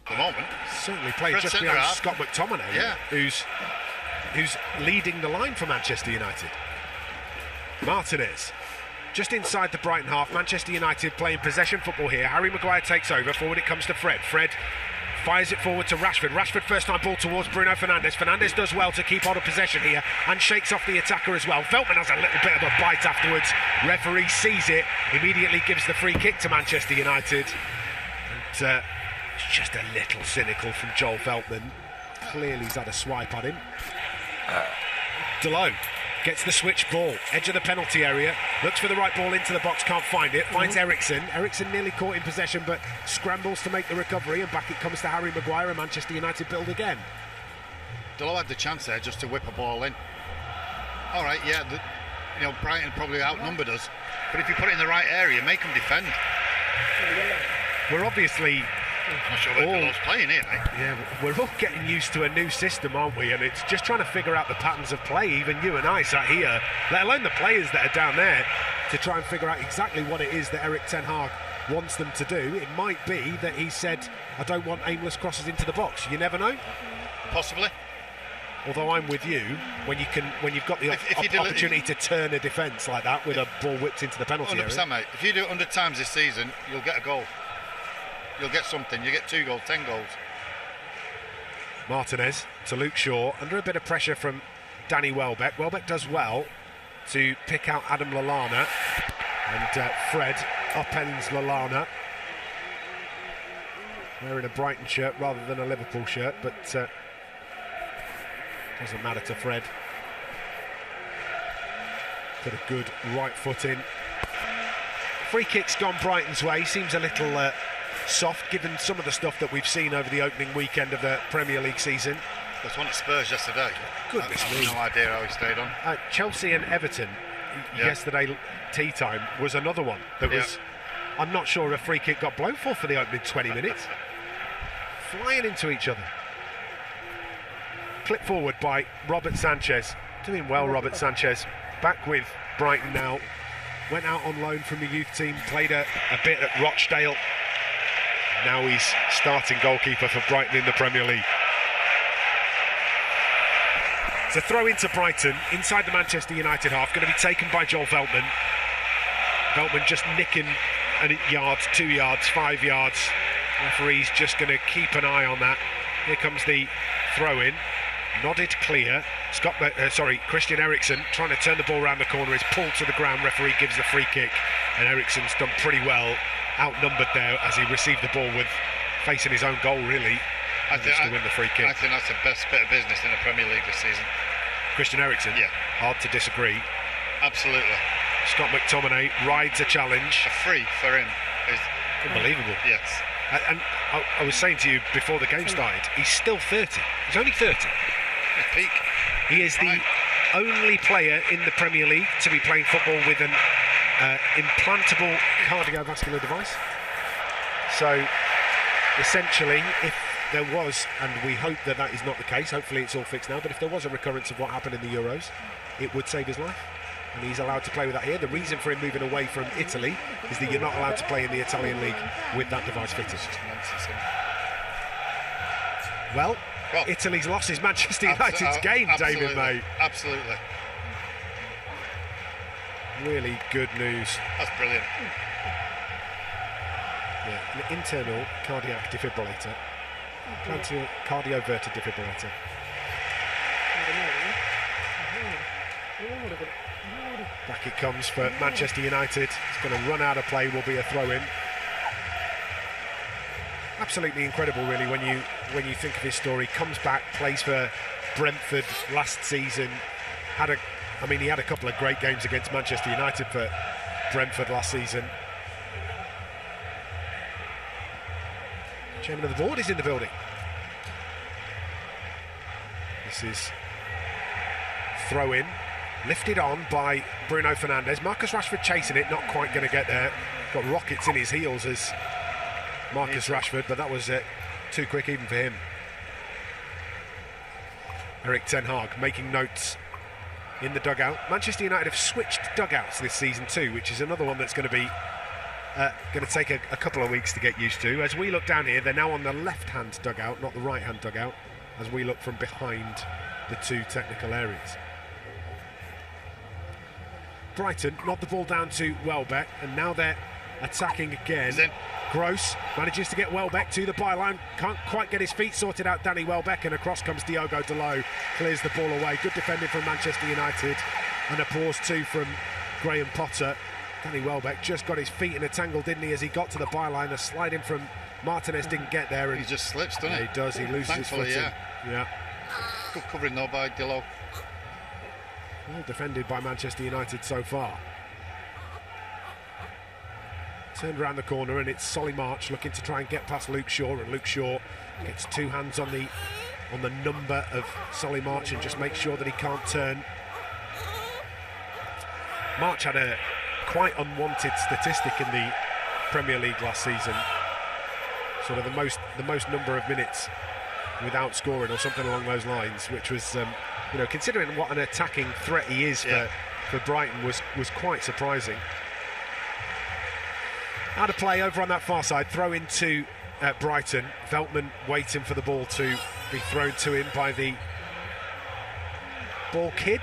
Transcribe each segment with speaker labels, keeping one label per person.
Speaker 1: at the moment.
Speaker 2: Certainly played
Speaker 1: Fred
Speaker 2: just
Speaker 1: centre
Speaker 2: behind
Speaker 1: half.
Speaker 2: Scott McTominay,
Speaker 1: Yeah.
Speaker 2: who's leading the line for Manchester United. Martinez, just inside the Brighton half. Manchester United playing possession football here. Harry Maguire takes over. Forward it comes to Fred. Fred fires it forward to Rashford. Rashford first time ball towards Bruno Fernandes. Fernandes does well to keep hold of possession here and shakes off the attacker as well. Veltman has a little bit of a bite afterwards. Referee sees it, immediately gives the free kick to Manchester United. And it's just a little cynical from Joel Veltman. Clearly he's had a swipe at him. Delot gets the switch ball, edge of the penalty area, looks for the right ball into the box, can't find it, finds Eriksen. Eriksen nearly caught in possession but scrambles to make the recovery, and back it comes to Harry Maguire, and Manchester United build again.
Speaker 1: Delot had the chance there just to whip a ball in. All right, yeah, Brighton probably outnumbered us, but if you put it in the right area, make them defend.
Speaker 2: We're obviously
Speaker 1: I'm not sure where Delot's playing here, mate.
Speaker 2: Yeah, we're all getting used to a new system, aren't we? And it's just trying to figure out the patterns of play. Even you and I sat here, let alone the players that are down there, to try and figure out exactly what it is that Erik ten Hag wants them to do. It might be that he said, I don't want aimless crosses into the box. You never know.
Speaker 1: Possibly.
Speaker 2: Although I'm with you, when you've got the opportunity to turn a defence like that with a ball whipped into the penalty
Speaker 1: 100%,
Speaker 2: area.
Speaker 1: mate. If you do it 100 times this season, you'll get a goal. You'll get something. You get 2 goals, 10 goals.
Speaker 2: Martinez to Luke Shaw, under a bit of pressure from Danny Welbeck. Welbeck does well to pick out Adam Lallana, and Fred upends Lallana, wearing a Brighton shirt rather than a Liverpool shirt, but doesn't matter to Fred. Put a good right foot in. Free kick's gone Brighton's way. Seems a little soft given some of the stuff that we've seen over the opening weekend of the Premier League season.
Speaker 1: There's one at Spurs yesterday.
Speaker 2: Goodness me.
Speaker 1: I have no idea how he stayed on.
Speaker 2: Chelsea and Everton yesterday, tea time, was another one that was, I'm not sure a free kick got blown for the opening 20 minutes. Flying into each other. Clip forward by Robert Sanchez. Doing well, Robert Sanchez. Back with Brighton now. Went out on loan from the youth team, played a bit at Rochdale. Now he's starting goalkeeper for Brighton in the Premier League. It's a throw into Brighton, inside the Manchester United half, going to be taken by Joel Veltman. Veltman just nicking a yard, 2 yards, 5 yards. Referee's just going to keep an eye on that. Here comes the throw-in. Nodded clear. Christian Eriksen trying to turn the ball around the corner, is pulled to the ground. Referee gives the free kick, and Eriksen's done pretty well, outnumbered there as he received the ball with facing his own goal, really. To win the free kick.
Speaker 1: I think that's the best bit of business in the Premier League this season.
Speaker 2: Christian Eriksen?
Speaker 1: Yeah.
Speaker 2: Hard to disagree.
Speaker 1: Absolutely.
Speaker 2: Scott McTominay rides a challenge.
Speaker 1: A free for him is
Speaker 2: unbelievable.
Speaker 1: Yes.
Speaker 2: And I was saying to you before the game started, he's still 30. He's only 30.
Speaker 1: Peak.
Speaker 2: He is the only player in the Premier League to be playing football with an implantable cardiovascular device. So, essentially, if there was, and we hope that that is not the case, hopefully it's all fixed now, but if there was a recurrence of what happened in the Euros, it would save his life. And he's allowed to play with that here. The reason for him moving away from Italy is that you're not allowed to play in the Italian league with that device fitted. Well, Italy's loss is Manchester United's game, David, mate.
Speaker 1: Absolutely.
Speaker 2: Really good news.
Speaker 1: That's brilliant.
Speaker 2: Yeah, an internal cardiac defibrillator. Cardioverted defibrillator. Back it comes for Manchester United. It's going to run out of play, will be a throw-in. Absolutely incredible, really, when you think of his story. Comes back, plays for Brentford last season. He had a couple of great games against Manchester United for Brentford last season. Chairman of the board is in the building. This is throw-in, lifted on by Bruno Fernandes. Marcus Rashford chasing it, not quite going to get there. Got rockets in his heels as Marcus Rashford, but that was too quick even for him. Erik ten Hag making notes in the dugout. Manchester United have switched dugouts this season too, which is another one that's going to be going to take a couple of weeks to get used to. As we look down here, they're now on the left-hand dugout, not the right-hand dugout, as we look from behind the two technical areas. Brighton knocked the ball down to Welbeck, and now they're attacking again. Gross manages to get Welbeck to the byline, can't quite get his feet sorted out, Danny Welbeck, and across comes Diogo Dalot, clears the ball away. Good defending from Manchester United, and a pause too from Graham Potter. Danny Welbeck just got his feet in a tangle, didn't he, as he got to the byline. The sliding from Martinez didn't get there. And
Speaker 1: he just slips, doesn't he?
Speaker 2: He does, he loses his footing. Yeah.
Speaker 1: Good covering though by Dalot.
Speaker 2: Well defended by Manchester United so far. Turned around the corner, and it's Solly March looking to try and get past Luke Shaw, and Luke Shaw gets two hands on the number of Solly March and just makes sure that he can't turn. March had a quite unwanted statistic in the Premier League last season, sort of the most number of minutes without scoring or something along those lines, which was considering what an attacking threat he is for Brighton, was quite surprising. Out of play over on that far side, throw into Brighton. Veltman waiting for the ball to be thrown to him by the ball kid.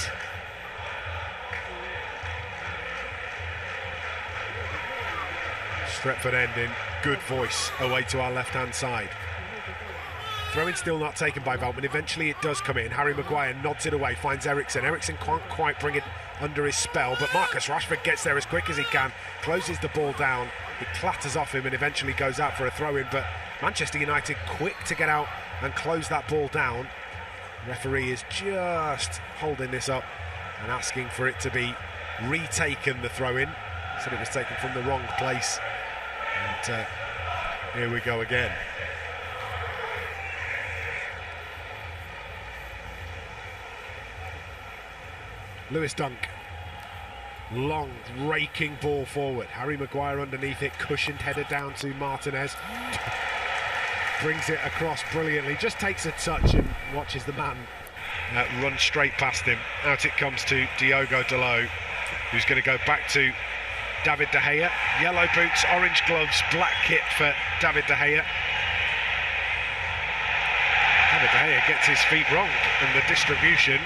Speaker 2: Stretford end in good voice away to our left-hand side. Throw-in still not taken by Veltman. Eventually it does come in. Harry Maguire nods it away, finds Eriksen. Eriksen can't quite bring it under his spell, but Marcus Rashford gets there as quick as he can, closes the ball down. It clatters off him and eventually goes out for a throw-in, but Manchester United quick to get out and close that ball down. The referee is just holding this up and asking for it to be retaken, the throw-in. Said it was taken from the wrong place. And here we go again. Lewis Dunk, long raking ball forward. Harry Maguire underneath it, cushioned header down to Martinez. Brings it across brilliantly, just takes a touch and watches the man run straight past him. Out it comes to Diogo Dalot, who's going to go back to David De Gea. Yellow boots, orange gloves, black kit for David De Gea. David De Gea gets his feet wrong, and the distribution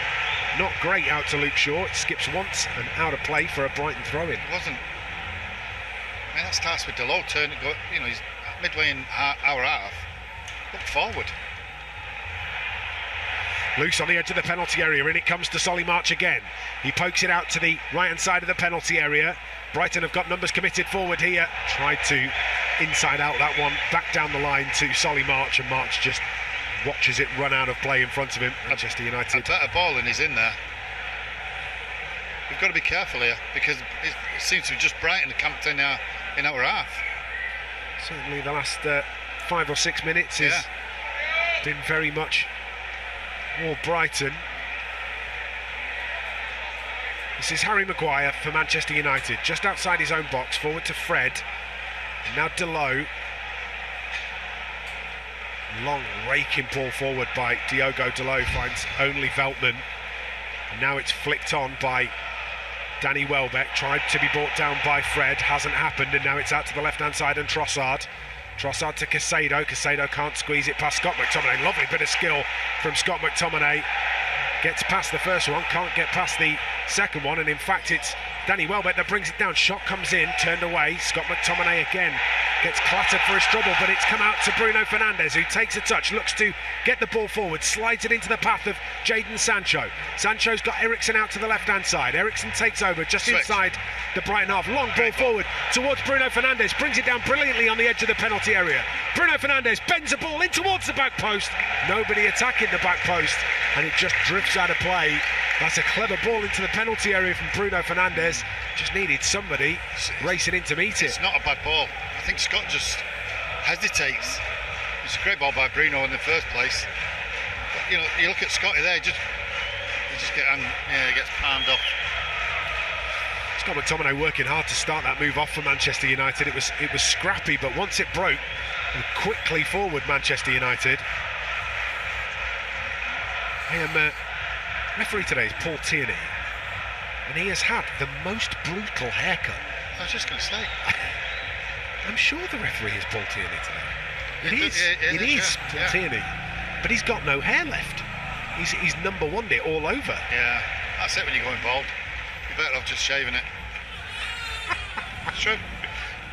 Speaker 2: not great out to Luke Shaw. It skips once and out of play for a Brighton throw-in.
Speaker 1: It wasn't. I mean, that starts with Dalot turning, he's midway in our half. Look forward.
Speaker 2: Loose on the edge of the penalty area, and it comes to Solly March again. He pokes it out to the right-hand side of the penalty area. Brighton have got numbers committed forward here. Tried to inside out that one, back down the line to Solly March, and March just watches it run out of play in front of him. Manchester United.
Speaker 1: A better ball and he's in there. We've got to be careful here, because it seems to be just Brighton camped in our half.
Speaker 2: Certainly the last 5 or 6 minutes has been very much more Brighton. This is Harry Maguire for Manchester United, just outside his own box, forward to Fred. And now Dalot. Long raking ball forward by Diogo Dalot, finds only Veltman. And now it's flicked on by Danny Welbeck, tried to be brought down by Fred, hasn't happened, and now it's out to the left-hand side and Trossard to Caicedo. Caicedo can't squeeze it past Scott McTominay. Lovely bit of skill from Scott McTominay. Gets past the first one, can't get past the second one, and in fact it's Danny Welbeck that brings it down. Shot comes in, turned away. Scott McTominay again gets clattered for his trouble, but it's come out to Bruno Fernandes, who takes a touch, looks to get the ball forward, slides it into the path of Jadon Sancho. Sancho's got Eriksen out to the left-hand side. Eriksen takes over just inside the Brighton half. Long ball forward towards Bruno Fernandes, brings it down brilliantly on the edge of the penalty area. Bruno Fernandes bends the ball in towards the back post. Nobody attacking the back post, and it just drifts out of play. That's a clever ball into the penalty area from Bruno Fernandes. Just needed somebody racing in to meet it.
Speaker 1: It's not a bad ball. I think Scott just hesitates. It's a great ball by Bruno in the first place. But, you look at Scotty there, he gets palmed off.
Speaker 2: Scott McTominay working hard to start that move off for Manchester United. It was scrappy, but once it broke, and quickly forward Manchester United. Referee today is Paul Tierney, and he has had the most brutal haircut.
Speaker 1: I was just going to say.
Speaker 2: I'm sure the referee is Paul Tierney today. It is Paul Tierney, but he's got no hair left. He's number one it all over.
Speaker 1: Yeah, that's it when you're going bald. You better off just shaving it. It's true.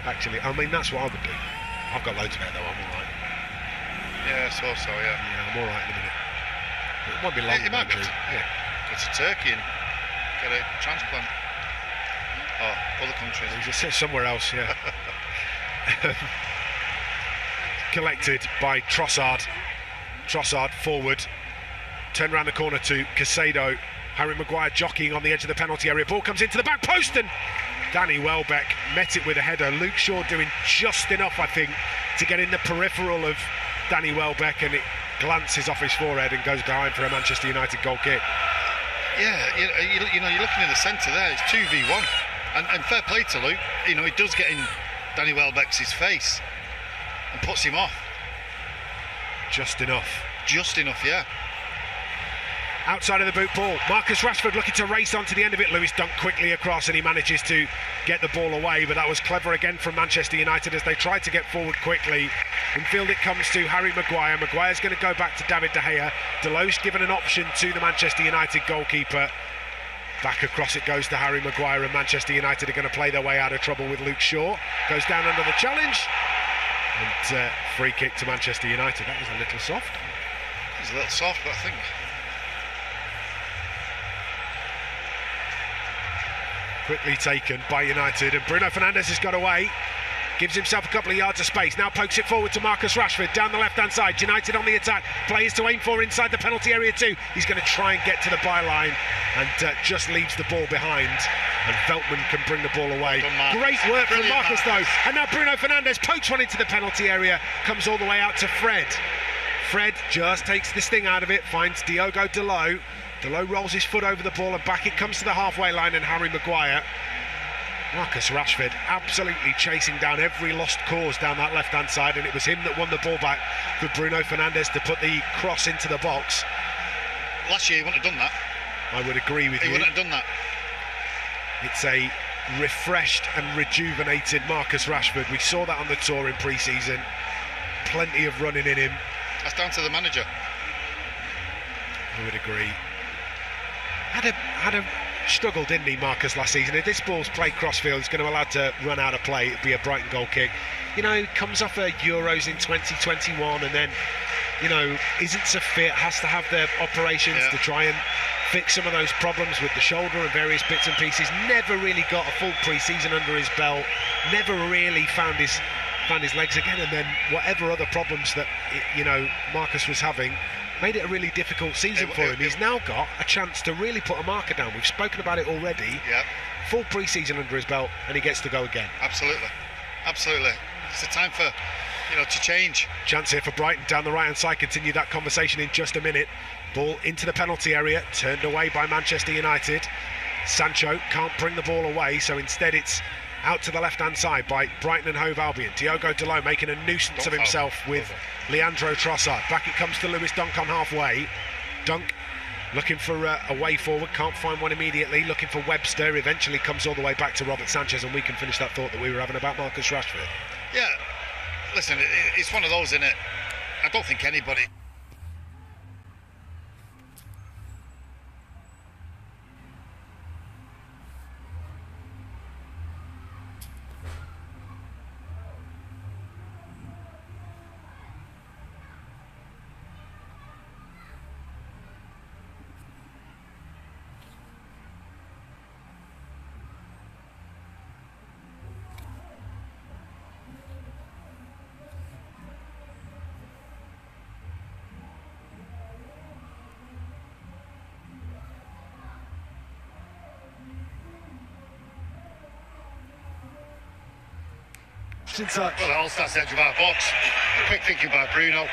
Speaker 2: Actually, I mean, that's what I would do. I've got loads of hair though, I'm alright.
Speaker 1: Yeah, so, yeah.
Speaker 2: Yeah, I'm alright in a minute. It won't be long.
Speaker 1: You might go to Turkey and get a transplant. Oh, other countries.
Speaker 2: He's somewhere else, yeah. Collected by Trossard. Trossard forward. Turn around the corner to Casado. Harry Maguire jockeying on the edge of the penalty area. Ball comes into the back post and Danny Welbeck met it with a header. Luke Shaw doing just enough, I think, to get in the peripheral of Danny Welbeck, and it glances off his forehead and goes behind for a Manchester United goal kick.
Speaker 1: Yeah, you know, you're looking in the centre there. It's 2v1, and fair play to Luke. You know, he does get in Danny Welbeck's face and puts him off.
Speaker 2: Just enough.
Speaker 1: Just enough, yeah.
Speaker 2: Outside of the boot ball, Marcus Rashford looking to race onto the end of it. Lewis Dunk quickly across and he manages to get the ball away, but that was clever again from Manchester United as they tried to get forward quickly. In field it comes to Harry Maguire. Maguire's going to go back to David De Gea. Delo's given an option to the Manchester United goalkeeper. Back across it goes to Harry Maguire, and Manchester United are going to play their way out of trouble with Luke Shaw. Goes down under the challenge. And free kick to Manchester United. That was a little soft.
Speaker 1: It's a little soft, but I think...
Speaker 2: Quickly taken by United, and Bruno Fernandes has got away, gives himself a couple of yards of space, now pokes it forward to Marcus Rashford down the left hand side. United on the attack, players to aim for inside the penalty area too. He's going to try and get to the byline and just leaves the ball behind, and Veltman can bring the ball away. Great work from Marcus though, and now Bruno Fernandes pokes one into the penalty area, comes all the way out to Fred. Fred just takes the sting out of it, finds Diogo Dalot. Dalot rolls his foot over the ball and back it comes to the halfway line, and Harry Maguire. Marcus Rashford absolutely chasing down every lost cause down that left hand side, and it was him that won the ball back for Bruno Fernandes to put the cross into the box.
Speaker 1: Last year he wouldn't have done that.
Speaker 2: I would agree with you.
Speaker 1: He wouldn't have done that.
Speaker 2: It's a refreshed and rejuvenated Marcus Rashford. We saw that on the tour in pre-season. Plenty of running in him.
Speaker 1: That's down to the manager.
Speaker 2: I would agree. Had a struggle, didn't he, Marcus, last season? If this ball's played crossfield, he's going to be allowed to run out of play. It'd be a Brighton goal kick. You know, comes off a Euros in 2021 and then, you know, isn't so fit, has to have the operations to try and fix some of those problems with the shoulder and various bits and pieces. Never really got a full pre-season under his belt. Never really found his legs again, and then whatever other problems that, you know, Marcus was having made it a really difficult season for him. He's now got a chance to really put a marker down. We've spoken about it already.
Speaker 1: Yeah.
Speaker 2: Full pre-season under his belt, and he gets to go again.
Speaker 1: Absolutely. It's the time for, you know, to change.
Speaker 2: Chance here for Brighton down the right-hand side. Continue that conversation in just a minute. Ball into the penalty area, turned away by Manchester United. Sancho can't bring the ball away, so instead it's out to the left-hand side by Brighton and Hove Albion. Diogo Dalot making a nuisance of himself with Leandro Trossard. Back it comes to Lewis Dunk on halfway. Dunk looking for a way forward, can't find one immediately, looking for Webster, eventually comes all the way back to Robert Sanchez, and we can finish that thought that we were having about Marcus Rashford.
Speaker 1: Yeah, listen, it's one of those, isn't it? I don't think anybody... Well, it all starts at the edge of our box. Quick thinking by Bruno.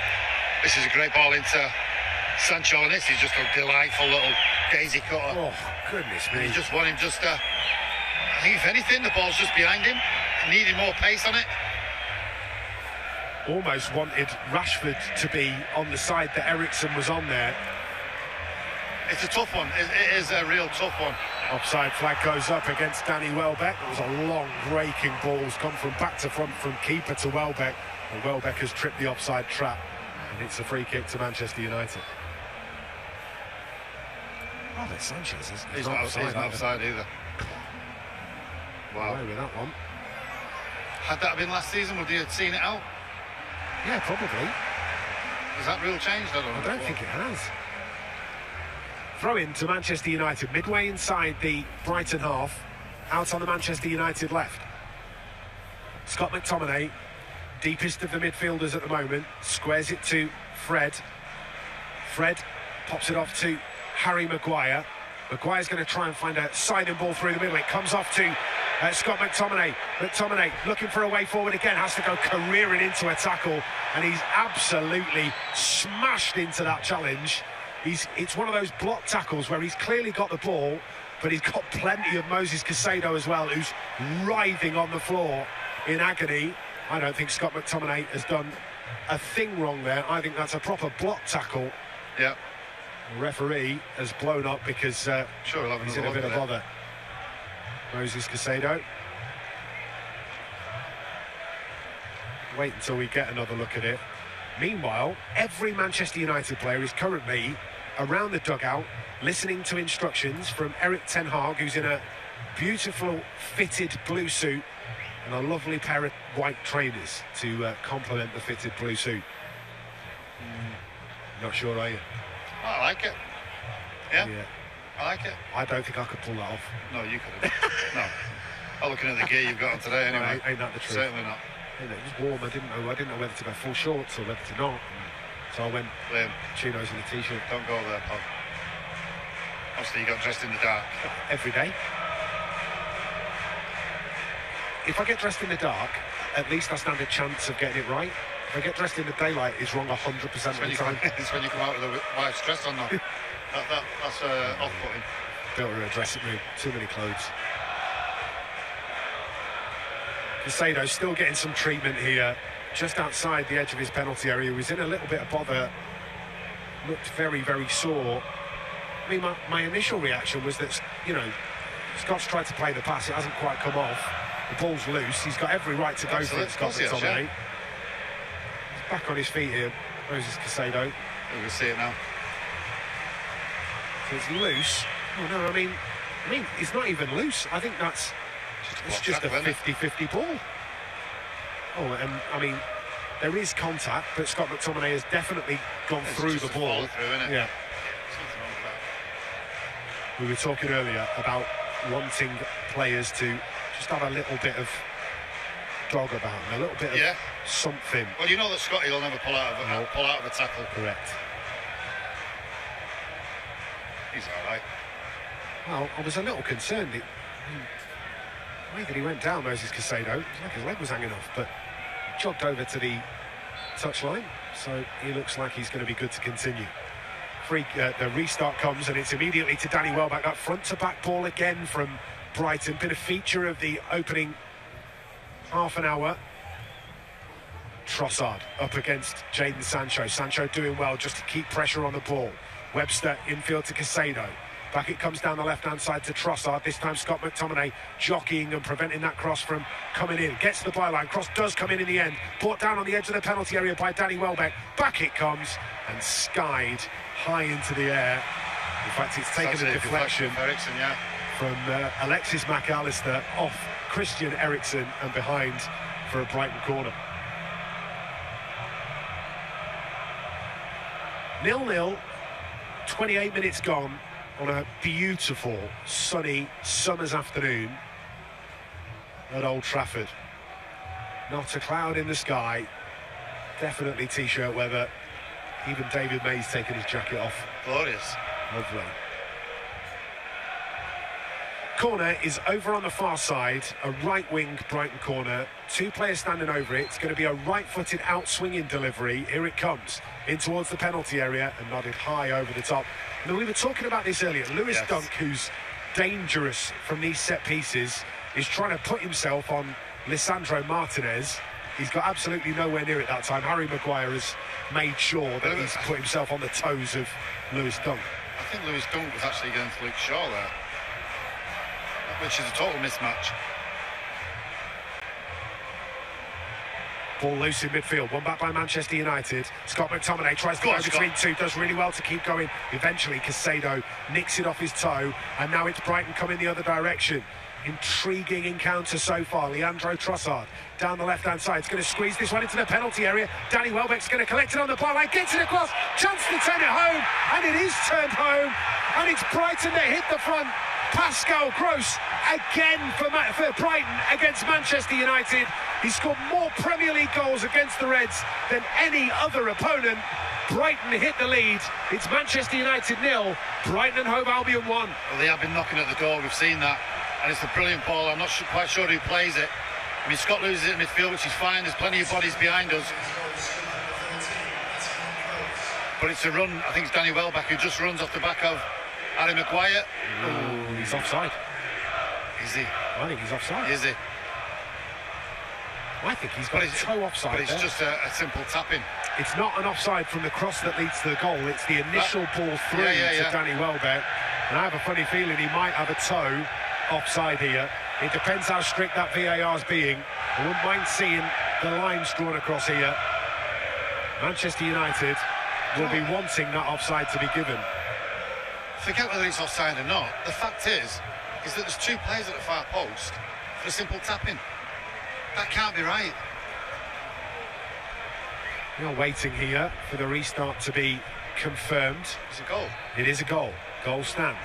Speaker 1: This is a great ball into Sancho, and this is just a delightful little daisy cutter.
Speaker 2: Oh, goodness me.
Speaker 1: You just want him just I think if anything, the ball's just behind him. Needed more pace on it.
Speaker 2: Almost wanted Rashford to be on the side that Eriksen was on there.
Speaker 1: It's a tough one. It is a real tough one.
Speaker 2: Offside flag goes up against Danny Welbeck. It was a long raking ball. It's come from back to front from keeper to Welbeck. And Welbeck has tripped the offside trap. And it's a free kick to Manchester United. Oh, but Sanchez is
Speaker 1: he's not offside either. Wow.
Speaker 2: Away with that one.
Speaker 1: Had that been last season, would you have seen it out?
Speaker 2: Yeah, probably.
Speaker 1: Has that rule changed?
Speaker 2: I don't think it has. Throw in to Manchester United, midway inside the Brighton half, out on the Manchester United left. Scott McTominay, deepest of the midfielders at the moment, squares it to Fred. Fred pops it off to Harry Maguire. Maguire's going to try and find a siding ball through the middle. It comes off to Scott McTominay. McTominay looking for a way forward again, has to go careering into a tackle, and he's absolutely smashed into that challenge. It's one of those block tackles where he's clearly got the ball, but he's got plenty of Moses Caicedo as well, who's writhing on the floor in agony. I don't think Scott McTominay has done a thing wrong there. I think that's a proper block tackle.
Speaker 1: Yeah.
Speaker 2: The referee has blown up because
Speaker 1: sure,
Speaker 2: he's in a bit of bother. Moses Caicedo. Wait until we get another look at it. Meanwhile, every Manchester United player is currently around the dugout listening to instructions from Erik ten Hag, who's in a beautiful fitted blue suit and a lovely pair of white trainers to complement the fitted blue suit. Not sure, are you?
Speaker 1: I like it. Yeah. I like it.
Speaker 2: I don't think I could pull that off.
Speaker 1: No, you couldn't. No. I'm looking at the gear you've got on today anyway.
Speaker 2: Ain't that the truth?
Speaker 1: Certainly not.
Speaker 2: It was warm. I didn't know whether to go full shorts or whether to not. So I went chinos and a t-shirt.
Speaker 1: Don't go there, Paul. Obviously, you got dressed in the dark.
Speaker 2: Every day. If I get dressed in the dark, at least I stand a chance of getting it right. If I get dressed in the daylight, it's wrong 100% of the time.
Speaker 1: It's when you come out with a wife's dress on now. That's off-putting.
Speaker 2: Built her a dressing room. Too many clothes. Caicedo still getting some treatment here, just outside the edge of his penalty area. He was in a little bit of bother, looked very, very sore. I mean, my initial reaction was that, you know, Scott's tried to play the pass, it hasn't quite come off. The ball's loose, he's got every right to go for it, Scott McTominay. He's back on his feet here, Moses Caicedo.
Speaker 1: We can see it now.
Speaker 2: So it's loose. Oh no, I mean, it's not even loose. I think it's just a 50-50 ball. Oh, and I mean, there is contact, but Scott McTominay has definitely gone through the ball. Yeah. We were talking earlier about wanting players to just have a little bit of dog about them, a little bit of something.
Speaker 1: Well, you know that Scotty will never pull out of a tackle.
Speaker 2: Correct.
Speaker 1: He's all right.
Speaker 2: Well, I was a little concerned. The way that he went down, Moses Caicedo, it's like his leg was hanging off, but jogged over to the touchline, so he looks like he's going to be good to continue. The restart comes, and it's immediately to Danny Welbeck. That front-to-back ball again from Brighton, been a feature of the opening half an hour. Trossard up against Jadon Sancho. Sancho doing well just to keep pressure on the ball. Webster infield to Caicedo. Back it comes down the left-hand side to Trossard. This time Scott McTominay jockeying and preventing that cross from coming in. Gets the byline. Cross does come in the end. Brought down on the edge of the penalty area by Danny Welbeck. Back it comes and skied high into the air. In fact, it's taken a deflection from Alexis McAllister off Christian Eriksen and behind for a Brighton corner. 0-0, 28 minutes gone on a beautiful sunny summer's afternoon at Old Trafford. Not a cloud in the sky, definitely t-shirt weather. Even David May's taken his jacket off.
Speaker 1: Glorious.
Speaker 2: Lovely. Corner is over on the far side, a right-wing Brighton corner. Two players standing over it. It's going to be a right-footed out-swinging delivery. Here it comes, in towards the penalty area and nodded high over the top. Now, we were talking about this earlier. Lewis Dunk, who's dangerous from these set pieces, is trying to put himself on Lisandro Martinez. He's got absolutely nowhere near it that time. Harry Maguire has made sure that he's put himself on the toes of Lewis Dunk.
Speaker 1: I think Lewis Dunk was actually against Luke Shaw there. which is a total mismatch.
Speaker 2: Ball loose in midfield, one back by Manchester United. Scott McTominay tries to go between two, does really well to keep going. Eventually, Caicedo nicks it off his toe, and now it's Brighton coming the other direction. Intriguing encounter so far. Leandro Trossard down the left-hand side. It's going to squeeze this one into the penalty area. Danny Welbeck's going to collect it on the byline, gets it across, chance to turn it home, and it is turned home, and it's Brighton that hit the front. Pascal Gross again for Brighton against Manchester United. He scored more Premier League goals against the Reds than any other opponent. Brighton hit the lead. It's Manchester United 0, Brighton and Hove Albion 1.
Speaker 1: Well, they have been knocking at the door, we've seen that. And it's a brilliant ball. I'm not quite sure who plays it. I mean, Scott loses it in midfield, which is fine. There's plenty of bodies behind us. But it's a run. I think it's Danny Welbeck who just runs off the back of Harry Maguire.
Speaker 2: Ooh, he's offside.
Speaker 1: Is he?
Speaker 2: I think he's offside.
Speaker 1: Is he?
Speaker 2: I think he's got his toe offside.
Speaker 1: But it's
Speaker 2: there.
Speaker 1: just a simple tapping.
Speaker 2: It's not an offside from the cross that leads to the goal. It's the initial ball through to Danny Welbeck. And I have a funny feeling he might have a toe offside here. It depends how strict that VAR's being. I wouldn't mind seeing the lines drawn across here. Manchester United will be wanting that offside to be given.
Speaker 1: Forget whether it's offside or not. The fact is that there's two players at the far post for a simple tapping. That can't be right.
Speaker 2: You're waiting here for the restart to be confirmed.
Speaker 1: It's a goal.
Speaker 2: It is a goal. Goal stands.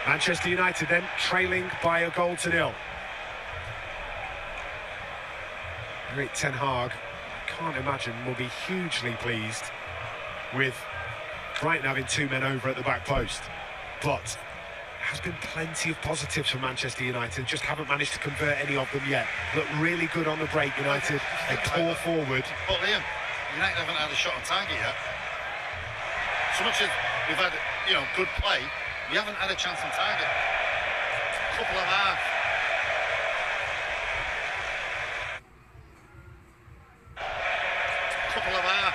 Speaker 2: Manchester United then trailing by a goal to 0. Erik ten Hag, I can't imagine, will be hugely pleased with Brighton having two men over at the back post. But there has been plenty of positives for Manchester United, just haven't managed to convert any of them yet. Look really good on the break, United. They pour forward.
Speaker 1: But Liam, United haven't had a shot on target yet. So much as we've had, good play, we haven't had a chance on target. Couple of half. Couple of half.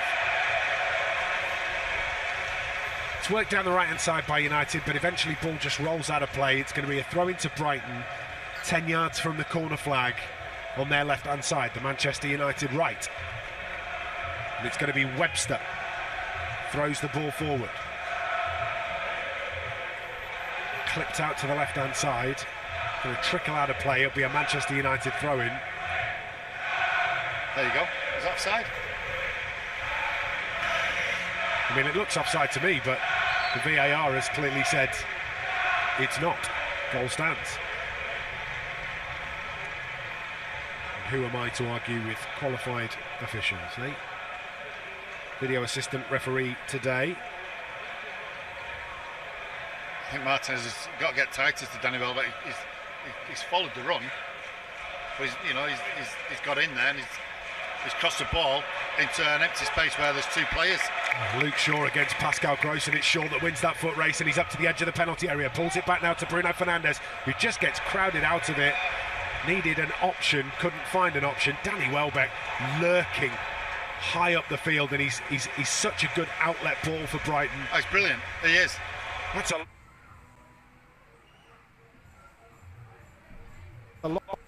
Speaker 2: It's worked down the right-hand side by United, but eventually ball just rolls out of play. It's going to be a throw into Brighton, 10 yards from the corner flag on their left-hand side, the Manchester United right. And it's going to be Webster. Throws the ball forward. Clipped out to the left-hand side. Going to trickle out of play. It'll be a Manchester United throw-in.
Speaker 1: There you go. Is that offside?
Speaker 2: I mean, it looks offside to me, but the VAR has clearly said it's not. Goal stands. And who am I to argue with qualified officials, eh? Video assistant referee today.
Speaker 1: I think Martinez has got to get tighter to Danny Welbeck. He's followed the run, but he's got in there and he's crossed the ball into an empty space where there's two players.
Speaker 2: Luke Shaw against Pascal Gross, and it's Shaw that wins that foot race, and he's up to the edge of the penalty area. Pulls it back now to Bruno Fernandes, who just gets crowded out of it. Needed an option, couldn't find an option. Danny Welbeck lurking high up the field, and he's such a good outlet ball for Brighton.
Speaker 1: Oh, it's brilliant. He is.
Speaker 2: That's a lot.